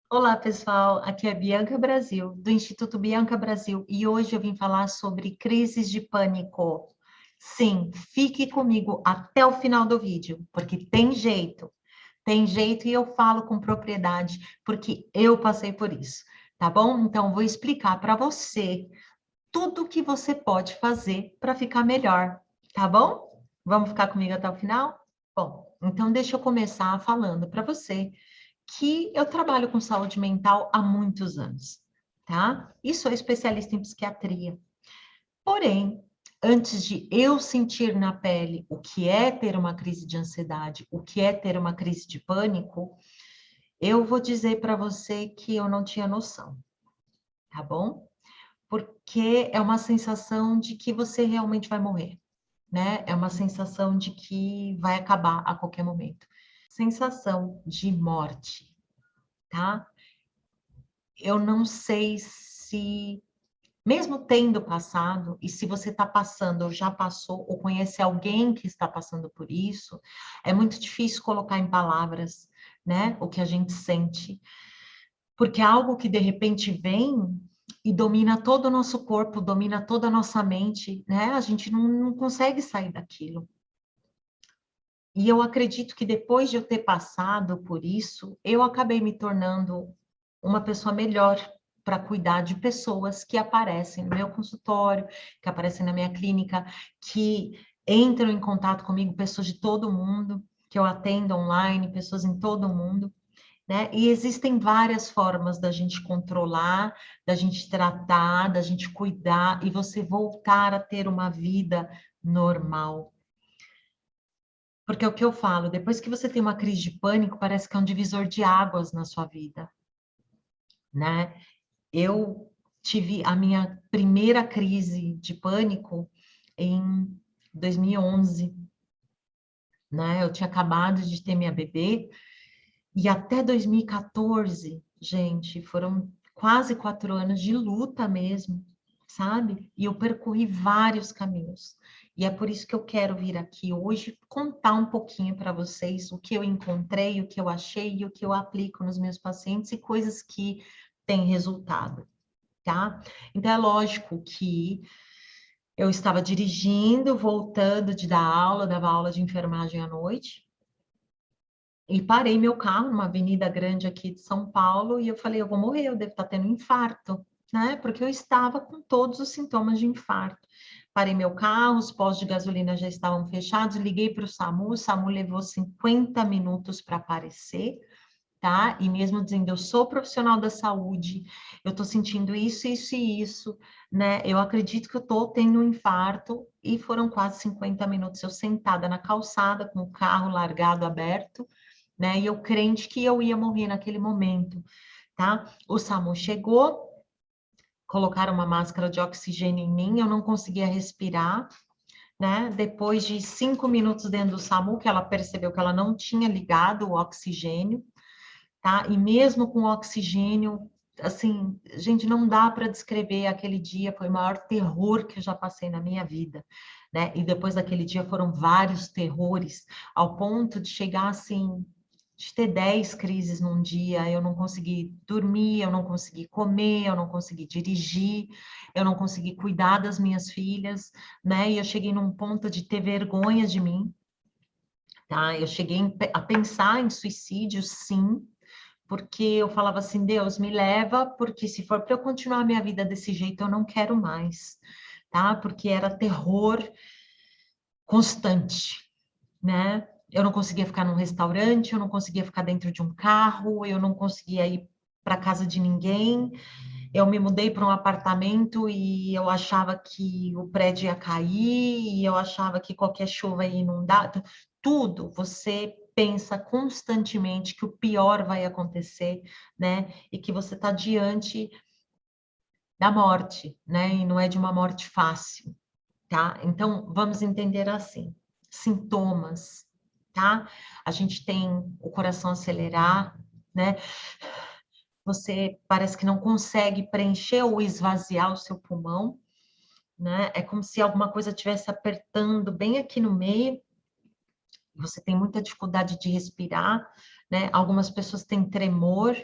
Olá, pessoal. Aqui é Bianca Brasil, do Instituto Bianca Brasil, e hoje eu vim falar sobre crises de pânico. Sim, fique comigo até o final do vídeo, porque tem jeito e eu falo com propriedade, porque eu passei por isso, tá bom? Então, vou explicar para você tudo o que você pode fazer para ficar melhor, tá bom? Vamos ficar comigo até o final? Bom, então deixa eu começar falando para você que eu trabalho com saúde mental há muitos anos, tá? E sou especialista em psiquiatria. Porém, antes de eu sentir na pele o que é ter uma crise de ansiedade, o que é ter uma crise de pânico, eu vou dizer para você que eu não tinha noção, tá bom? Porque é uma sensação de que você realmente vai morrer, né? É uma sensação de que vai acabar a qualquer momento. Sensação de morte, tá? Eu não sei se, mesmo tendo passado, e se você está passando, ou já passou, ou conhece alguém que está passando por isso, é muito difícil colocar em palavras, né, o que a gente sente, porque é algo que de repente vem e domina todo o nosso corpo, domina toda a nossa mente, né? A gente não consegue sair daquilo. E eu acredito que depois de eu ter passado por isso, eu acabei me tornando uma pessoa melhor para cuidar de pessoas que aparecem no meu consultório, que aparecem na minha clínica, que entram em contato comigo, pessoas de todo mundo, que eu atendo online, pessoas em todo mundo, né? E existem várias formas da gente controlar, da gente tratar, da gente cuidar e você voltar a ter uma vida normal. Porque é o que eu falo, depois que você tem uma crise de pânico, parece que é um divisor de águas na sua vida, né? Eu tive a minha primeira crise de pânico em 2011, né? Eu tinha acabado de ter minha bebê e até 2014, gente, foram quase 4 anos de luta mesmo, sabe? E eu percorri vários caminhos. E é por isso que eu quero vir aqui hoje contar um pouquinho para vocês o que eu encontrei, o que eu achei e o que eu aplico nos meus pacientes e coisas que têm resultado, tá? Então é lógico que eu estava dirigindo, voltando de dar aula, dava aula de enfermagem à noite, e parei meu carro numa avenida grande aqui de São Paulo e eu falei, eu vou morrer, eu devo estar tendo um infarto, né? Porque eu estava com todos os sintomas de infarto. Parei meu carro, os postos de gasolina já estavam fechados, liguei para o SAMU levou 50 minutos para aparecer, tá? E mesmo dizendo, eu sou profissional da saúde, eu estou sentindo isso, isso e isso, né? Eu acredito que eu estou tendo um infarto, e foram quase 50 minutos eu sentada na calçada, com o carro largado, aberto, né? E eu crente que eu ia morrer naquele momento, tá? O SAMU chegou, colocaram uma máscara de oxigênio em mim, eu não conseguia respirar, né? Depois de 5 minutos dentro do SAMU, que ela percebeu que ela não tinha ligado o oxigênio, tá? E mesmo com oxigênio, assim, gente, não dá para descrever aquele dia, foi o maior terror que eu já passei na minha vida, né? E depois daquele dia foram vários terrores, ao ponto de chegar assim, de ter 10 crises num dia, eu não consegui dormir, eu não consegui comer, eu não consegui dirigir, eu não consegui cuidar das minhas filhas, né? E eu cheguei num ponto de ter vergonha de mim, tá? Eu cheguei a pensar em suicídio, sim, porque eu falava assim, Deus, me leva, porque se for para eu continuar a minha vida desse jeito, eu não quero mais, tá? Porque era terror constante, né? Eu não conseguia ficar num restaurante, eu não conseguia ficar dentro de um carro, eu não conseguia ir para casa de ninguém. Eu me mudei para um apartamento e eu achava que o prédio ia cair, e eu achava que qualquer chuva ia inundar. Tudo, você pensa constantemente que o pior vai acontecer, né? E que você está diante da morte, né? E não é de uma morte fácil, tá? Então, vamos entender assim: sintomas, tá? A gente tem o coração acelerar, né? Você parece que não consegue preencher ou esvaziar o seu pulmão, né? É como se alguma coisa estivesse apertando bem aqui no meio, você tem muita dificuldade de respirar, né? Algumas pessoas têm tremor,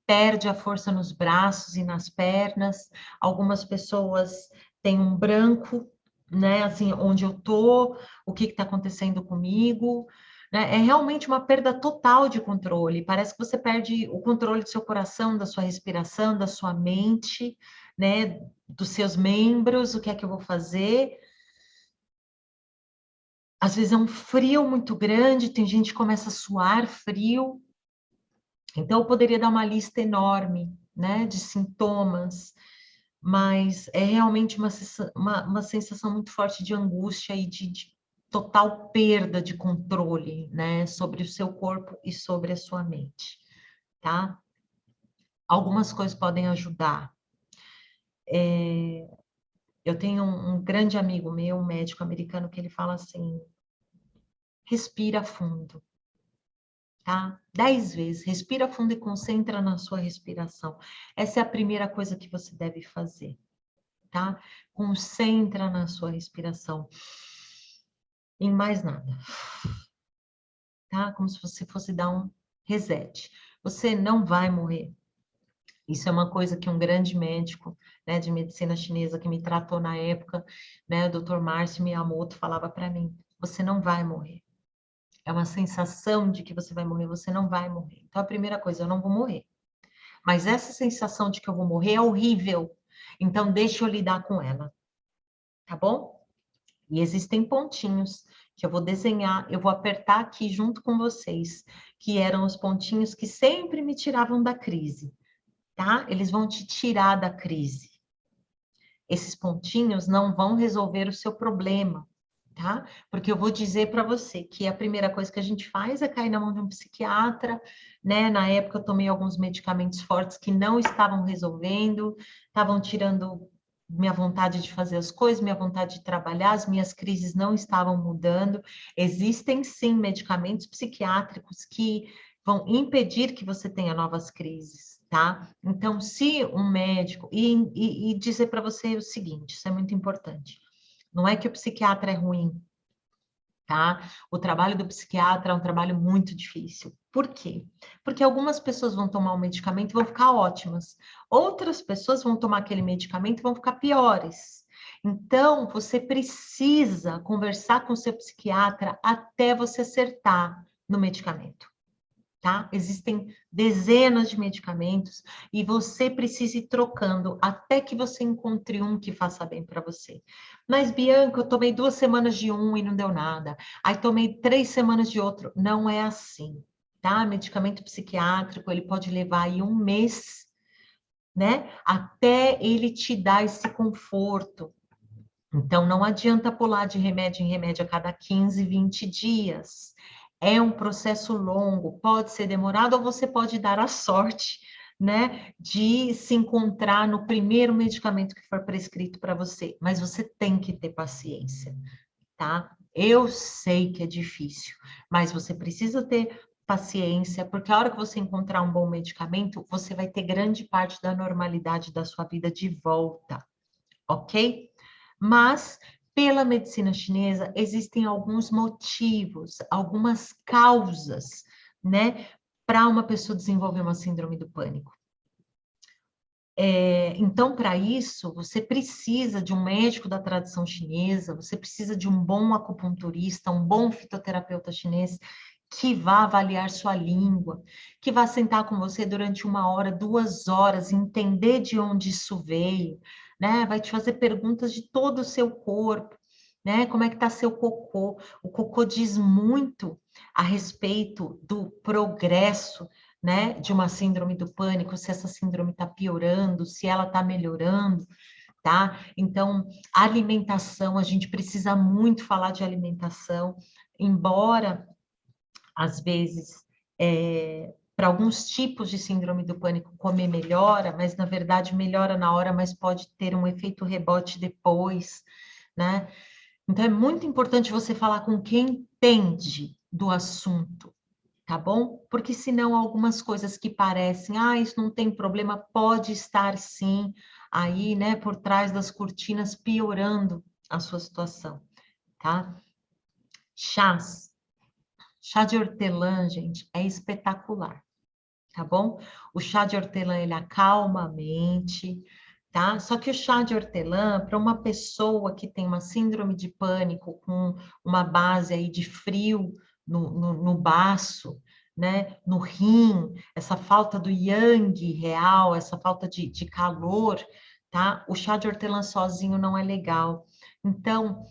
perde a força nos braços e nas pernas. Algumas pessoas têm um branco, né? Assim, onde eu tô, o que está acontecendo comigo, né? É realmente uma perda total de controle. Parece que você perde o controle do seu coração, da sua respiração, da sua mente, né? Dos seus membros, o que é que eu vou fazer? Às vezes é um frio muito grande, tem gente que começa a suar frio. Então, eu poderia dar uma lista enorme, né, de sintomas, mas é realmente uma sensação muito forte de angústia e de total perda de controle, né, sobre o seu corpo e sobre a sua mente, tá? Algumas coisas podem ajudar. Eu tenho um grande amigo meu, um médico americano, que ele fala assim: respira fundo, tá? 10 vezes, respira fundo e concentra na sua respiração. Essa é a primeira coisa que você deve fazer, tá? Concentra na sua respiração. Em mais nada, tá? Como se você fosse dar um reset. Você não vai morrer. Isso é uma coisa que um grande médico, né, de medicina chinesa que me tratou na época, né, o Dr. Márcio Miyamoto falava para mim: você não vai morrer. É uma sensação de que você vai morrer, você não vai morrer. Então, a primeira coisa, eu não vou morrer. Mas essa sensação de que eu vou morrer é horrível. Então, deixa eu lidar com ela, tá bom? E existem pontinhos que eu vou desenhar, eu vou apertar aqui junto com vocês, que eram os pontinhos que sempre me tiravam da crise, tá? Eles vão te tirar da crise. Esses pontinhos não vão resolver o seu problema, tá? Porque eu vou dizer para você que a primeira coisa que a gente faz é cair na mão de um psiquiatra, né? Na época eu tomei alguns medicamentos fortes que não estavam resolvendo, estavam tirando minha vontade de fazer as coisas, minha vontade de trabalhar, as minhas crises não estavam mudando. Existem sim medicamentos psiquiátricos que vão impedir que você tenha novas crises, tá? Então, se um médico e dizer para você o seguinte, isso é muito importante. Não é que o psiquiatra é ruim, tá? O trabalho do psiquiatra é um trabalho muito difícil. Por quê? Porque algumas pessoas vão tomar um medicamento e vão ficar ótimas. Outras pessoas vão tomar aquele medicamento e vão ficar piores. Então, você precisa conversar com o seu psiquiatra até você acertar no medicamento, tá? Existem dezenas de medicamentos e você precisa ir trocando até que você encontre um que faça bem para você. Mas, Bianca, eu tomei 2 semanas de um e não deu nada. Aí tomei 3 semanas de outro. Não é assim, tá? Medicamento psiquiátrico, ele pode levar aí 1 mês, né? Até ele te dar esse conforto. Então, não adianta pular de remédio em remédio a cada 15, 20 dias. É um processo longo, pode ser demorado, ou você pode dar a sorte, né, de se encontrar no primeiro medicamento que for prescrito para você. Mas você tem que ter paciência, tá? Eu sei que é difícil, mas você precisa ter paciência, porque a hora que você encontrar um bom medicamento, você vai ter grande parte da normalidade da sua vida de volta, ok? Mas, pela medicina chinesa, existem alguns motivos, algumas causas, né, para uma pessoa desenvolver uma síndrome do pânico. Então, para isso, você precisa de um médico da tradição chinesa, você precisa de um bom acupunturista, um bom fitoterapeuta chinês que vá avaliar sua língua, que vá sentar com você durante 1 hora, 2 horas, entender de onde isso veio, né? Vai te fazer perguntas de todo o seu corpo, né? Como é que está seu cocô? O cocô diz muito a respeito do progresso, né, de uma síndrome do pânico, se essa síndrome está piorando, se ela está melhorando, tá? Então, alimentação, a gente precisa muito falar de alimentação, embora, às vezes, para alguns tipos de síndrome do pânico, comer melhora, mas, na verdade, melhora na hora, mas pode ter um efeito rebote depois, né? Então, é muito importante você falar com quem entende do assunto, tá bom? Porque senão algumas coisas que parecem, isso não tem problema, pode estar sim aí, né, por trás das cortinas, piorando a sua situação, tá? Chás. Chá de hortelã, gente, é espetacular. tá bom? O chá de hortelã, ele acalma a mente, tá? Só que o chá de hortelã, para uma pessoa que tem uma síndrome de pânico com uma base aí de frio no baço, né? No rim, essa falta do yang real, essa falta de calor, tá? O chá de hortelã sozinho não é legal. Então,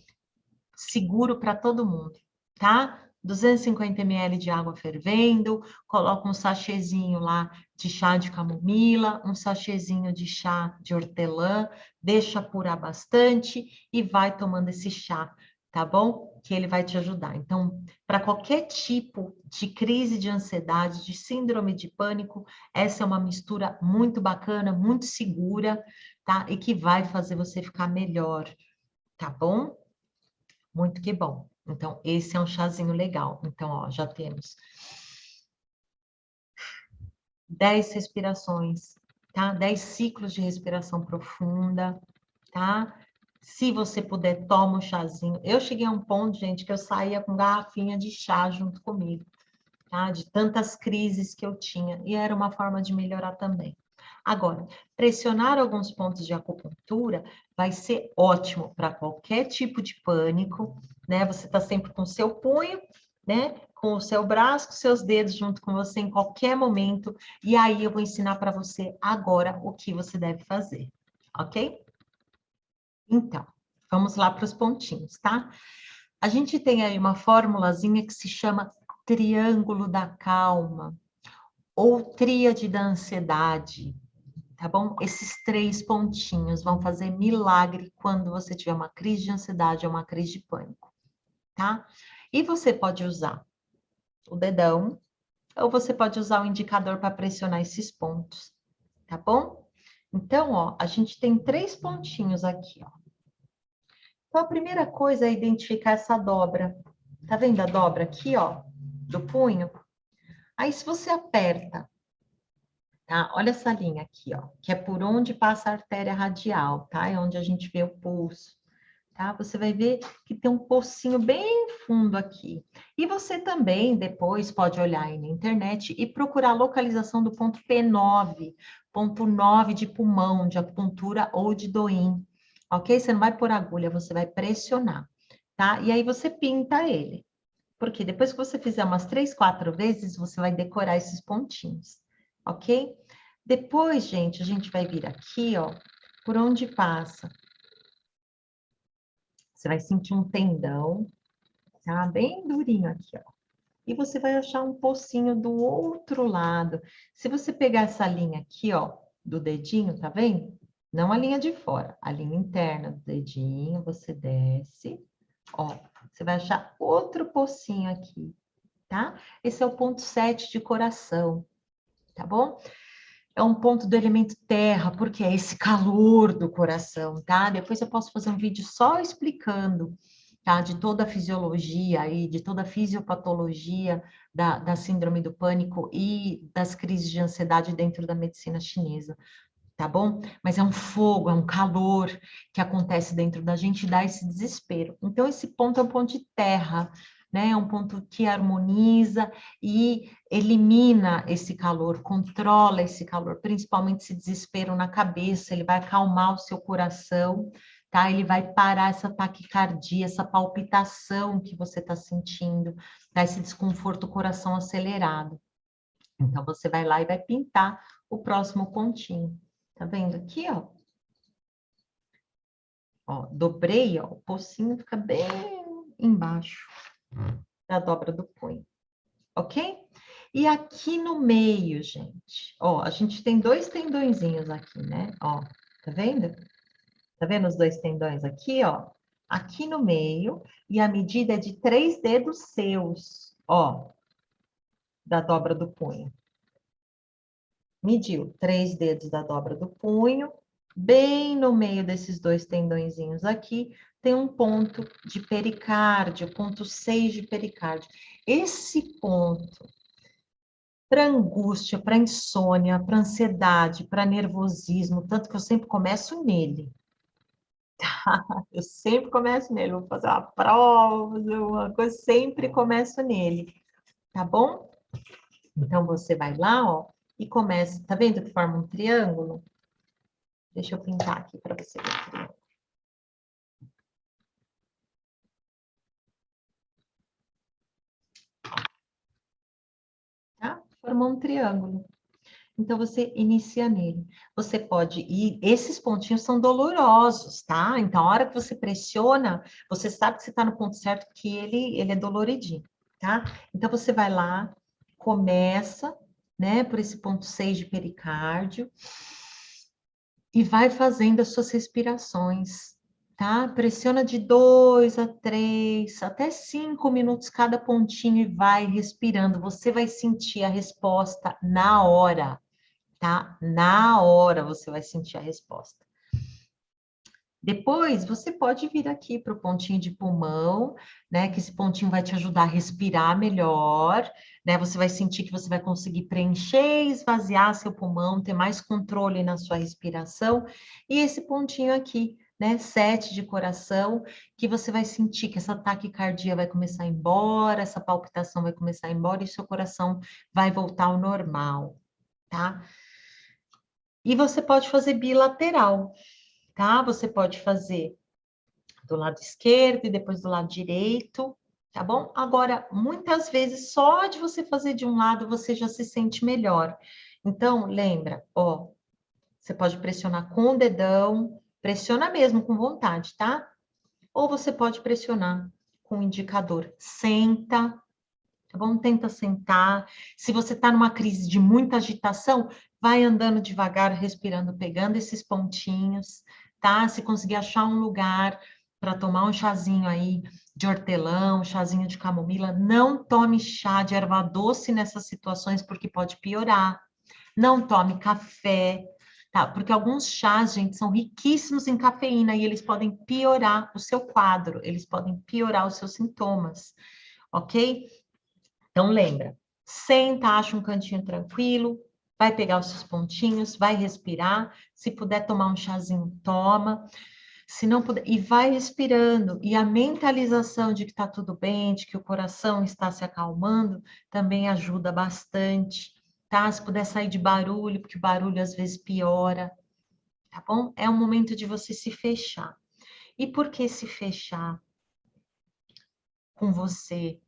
seguro para todo mundo, tá? 250 ml de água fervendo, coloca um sachêzinho lá de chá de camomila, um sachêzinho de chá de hortelã, deixa apurar bastante e vai tomando esse chá, tá bom? Que ele vai te ajudar. Então, para qualquer tipo de crise de ansiedade, de síndrome de pânico, essa é uma mistura muito bacana, muito segura, tá? E que vai fazer você ficar melhor, tá bom? Muito que bom. Então, esse é um chazinho legal. Então, ó, já temos 10 respirações, tá? 10 ciclos de respiração profunda, tá? Se você puder, toma um chazinho. Eu cheguei a um ponto, gente, que eu saía com garrafinha de chá junto comigo, tá? De tantas crises que eu tinha. E era uma forma de melhorar também. Agora, pressionar alguns pontos de acupuntura vai ser ótimo para qualquer tipo de pânico, né? Você está sempre com o seu punho, né? Com o seu braço, com seus dedos junto com você em qualquer momento. E aí eu vou ensinar para você agora o que você deve fazer, ok? Então, vamos lá para os pontinhos, tá? A gente tem aí uma formulazinha que se chama Triângulo da Calma ou Tríade da Ansiedade, tá bom? Esses 3 pontinhos vão fazer milagre quando você tiver uma crise de ansiedade ou uma crise de pânico, tá? E você pode usar o dedão, ou você pode usar o indicador para pressionar esses pontos, tá bom? Então, ó, a gente tem 3 pontinhos aqui, ó. Então, a primeira coisa é identificar essa dobra. Tá vendo a dobra aqui, ó, do punho? Aí, se você aperta, tá? Olha essa linha aqui, ó, que é por onde passa a artéria radial, tá? É onde a gente vê o pulso, tá? Você vai ver que tem um pocinho bem fundo aqui. E você também, depois, pode olhar aí na internet e procurar a localização do ponto P9, ponto 9 de pulmão, de acupuntura ou de Doim, ok? Você não vai pôr agulha, você vai pressionar, tá? E aí você pinta ele. Porque depois que você fizer umas 3, 4 vezes, você vai decorar esses pontinhos, ok? Depois, gente, a gente vai vir aqui, ó, por onde passa. Você vai sentir um tendão, tá? Bem durinho aqui, ó. E você vai achar um pocinho do outro lado. Se você pegar essa linha aqui, ó, do dedinho, tá vendo? Não a linha de fora, a linha interna do dedinho, você desce, ó. Você vai achar outro pocinho aqui, tá? Esse é o ponto 7 de coração, tá bom? É um ponto do elemento terra, porque é esse calor do coração, tá? Depois eu posso fazer um vídeo só explicando, tá? De toda a fisiologia aí, de toda a fisiopatologia da síndrome do pânico e das crises de ansiedade dentro da medicina chinesa, tá bom? Mas é um fogo, é um calor que acontece dentro da gente e dá esse desespero. Então, esse ponto é um ponto de terra, né? É um ponto que harmoniza e elimina esse calor, controla esse calor, principalmente esse desespero na cabeça, ele vai acalmar o seu coração, tá? Ele vai parar essa taquicardia, essa palpitação que você está sentindo, tá? Esse desconforto, coração acelerado. Então, você vai lá e vai pintar o próximo pontinho. Tá vendo aqui, ó? Ó, dobrei, ó, o pocinho fica bem embaixo da dobra do punho, ok? E aqui no meio, gente, ó, a gente tem 2 tendõezinhos aqui, né? Ó, tá vendo? Tá vendo os 2 tendões aqui, ó? Aqui no meio, e a medida é de 3 dedos seus, ó, da dobra do punho. Mediu 3 dedos da dobra do punho, bem no meio desses 2 tendõezinhos aqui, tem um ponto de pericárdio, ponto 6 de pericárdio. Esse ponto, para angústia, para insônia, para ansiedade, para nervosismo, tanto que eu sempre começo nele. Eu sempre começo nele, vou fazer uma prova, vou fazer uma coisa, sempre começo nele, tá bom? Então, você vai lá, ó, e começa, tá vendo que forma um triângulo? Deixa eu pintar aqui para você ver o triângulo. Tá? Formou um triângulo. Então, você inicia nele. Você pode ir... Esses pontinhos são dolorosos, tá? Então, a hora que você pressiona, você sabe que você está no ponto certo, porque ele é doloridinho, tá? Então, você vai lá, começa, né, por esse ponto 6 de pericárdio, e vai fazendo as suas respirações, tá? Pressiona de 2 a 3, até 5 minutos cada pontinho e vai respirando. Você vai sentir a resposta na hora, tá? Na hora você vai sentir a resposta. Depois, você pode vir aqui para o pontinho de pulmão, né? Que esse pontinho vai te ajudar a respirar melhor, né? Você vai sentir que você vai conseguir preencher e esvaziar seu pulmão, ter mais controle na sua respiração. E esse pontinho aqui, né? 7 de coração, que você vai sentir que essa taquicardia vai começar a ir embora, essa palpitação vai começar a ir embora e seu coração vai voltar ao normal, tá? E você pode fazer bilateral, tá? Você pode fazer do lado esquerdo e depois do lado direito, tá bom? Agora, muitas vezes, só de você fazer de um lado, você já se sente melhor. Então, lembra, ó, você pode pressionar com o dedão, pressiona mesmo com vontade, tá? Ou você pode pressionar com o indicador. Senta, tá bom? Tenta sentar. Se você tá numa crise de muita agitação, vai andando devagar, respirando, pegando esses pontinhos, tá? Se conseguir achar um lugar para tomar um chazinho aí de hortelã, um chazinho de camomila, não tome chá de erva doce nessas situações, porque pode piorar. Não tome café, tá? Porque alguns chás, gente, são riquíssimos em cafeína e eles podem piorar o seu quadro, eles podem piorar os seus sintomas, ok? Então, lembra, senta, acha um cantinho tranquilo, vai pegar os seus pontinhos, vai respirar. Se puder tomar um chazinho, toma. Se não puder, e vai respirando. E a mentalização de que está tudo bem, de que o coração está se acalmando, também ajuda bastante, tá? Se puder sair de barulho, porque o barulho às vezes piora, tá bom? É um momento de você se fechar. E por que se fechar com você?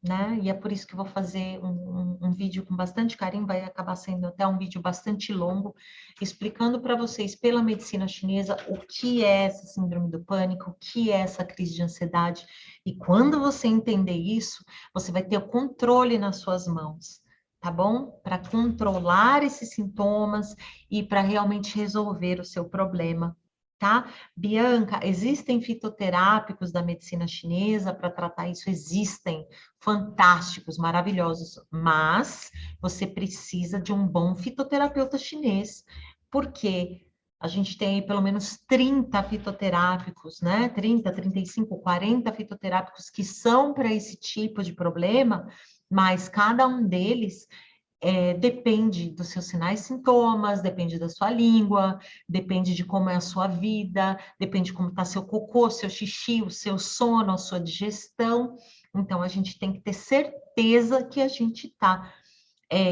Né? E é por isso que eu vou fazer um vídeo com bastante carinho, vai acabar sendo até um vídeo bastante longo, explicando para vocês pela medicina chinesa o que é essa síndrome do pânico, o que é essa crise de ansiedade. E quando você entender isso, você vai ter o controle nas suas mãos, tá bom? Para controlar esses sintomas e para realmente resolver o seu problema. Tá? Bianca, existem fitoterápicos da medicina chinesa para tratar isso? Existem, fantásticos, maravilhosos, mas você precisa de um bom fitoterapeuta chinês, porque a gente tem aí pelo menos 30 fitoterápicos, né? 30, 35, 40 fitoterápicos que são para esse tipo de problema, mas cada um deles depende dos seus sinais e sintomas, depende da sua língua, depende de como é a sua vida, depende de como está seu cocô, seu xixi, o seu sono, a sua digestão. Então, a gente tem que ter certeza que a gente está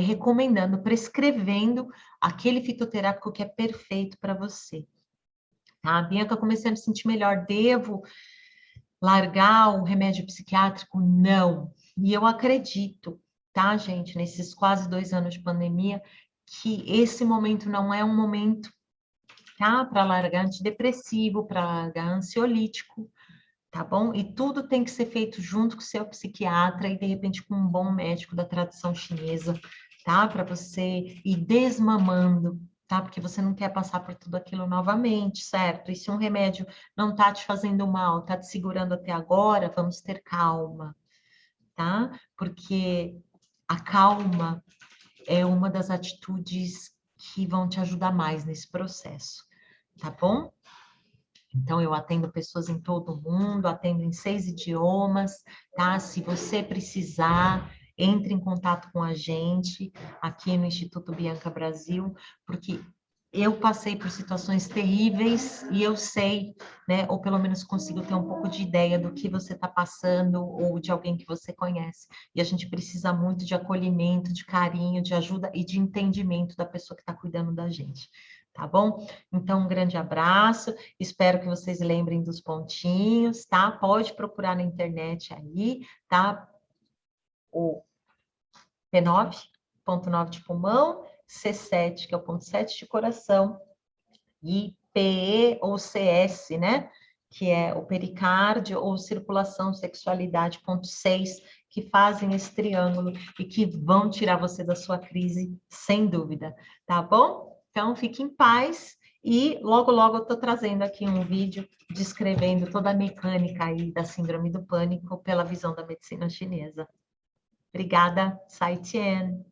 recomendando, prescrevendo aquele fitoterápico que é perfeito para você. Tá? Bianca, comecei a me sentir melhor, devo largar o remédio psiquiátrico? Não. E eu acredito, tá, gente, nesses quase 2 anos de pandemia, que esse momento não é um momento, tá, para largar antidepressivo, para largar ansiolítico, tá bom? E tudo tem que ser feito junto com o seu psiquiatra e, de repente, com um bom médico da tradição chinesa, tá? Para você ir desmamando, tá? Porque você não quer passar por tudo aquilo novamente, certo? E se um remédio não tá te fazendo mal, tá te segurando até agora, vamos ter calma, tá? Porque a calma é uma das atitudes que vão te ajudar mais nesse processo, tá bom? Então, eu atendo pessoas em todo o mundo, atendo em 6 idiomas, tá? Se você precisar, entre em contato com a gente aqui no Instituto Bianca Brasil, porque eu passei por situações terríveis e eu sei, né, ou pelo menos consigo ter um pouco de ideia do que você está passando ou de alguém que você conhece. E a gente precisa muito de acolhimento, de carinho, de ajuda e de entendimento da pessoa que está cuidando da gente. Tá bom? Então, um grande abraço. Espero que vocês lembrem dos pontinhos, tá? Pode procurar na internet aí, tá? O P9, ponto 9 de pulmão, C7, que é o ponto 7 de coração, e PE ou CS, né? Que é o pericárdio ou circulação, sexualidade, ponto 6, que fazem esse triângulo e que vão tirar você da sua crise, sem dúvida, tá bom? Então, fique em paz e logo, logo eu estou trazendo aqui um vídeo descrevendo toda a mecânica aí da síndrome do pânico pela visão da medicina chinesa. Obrigada, Sai Tien.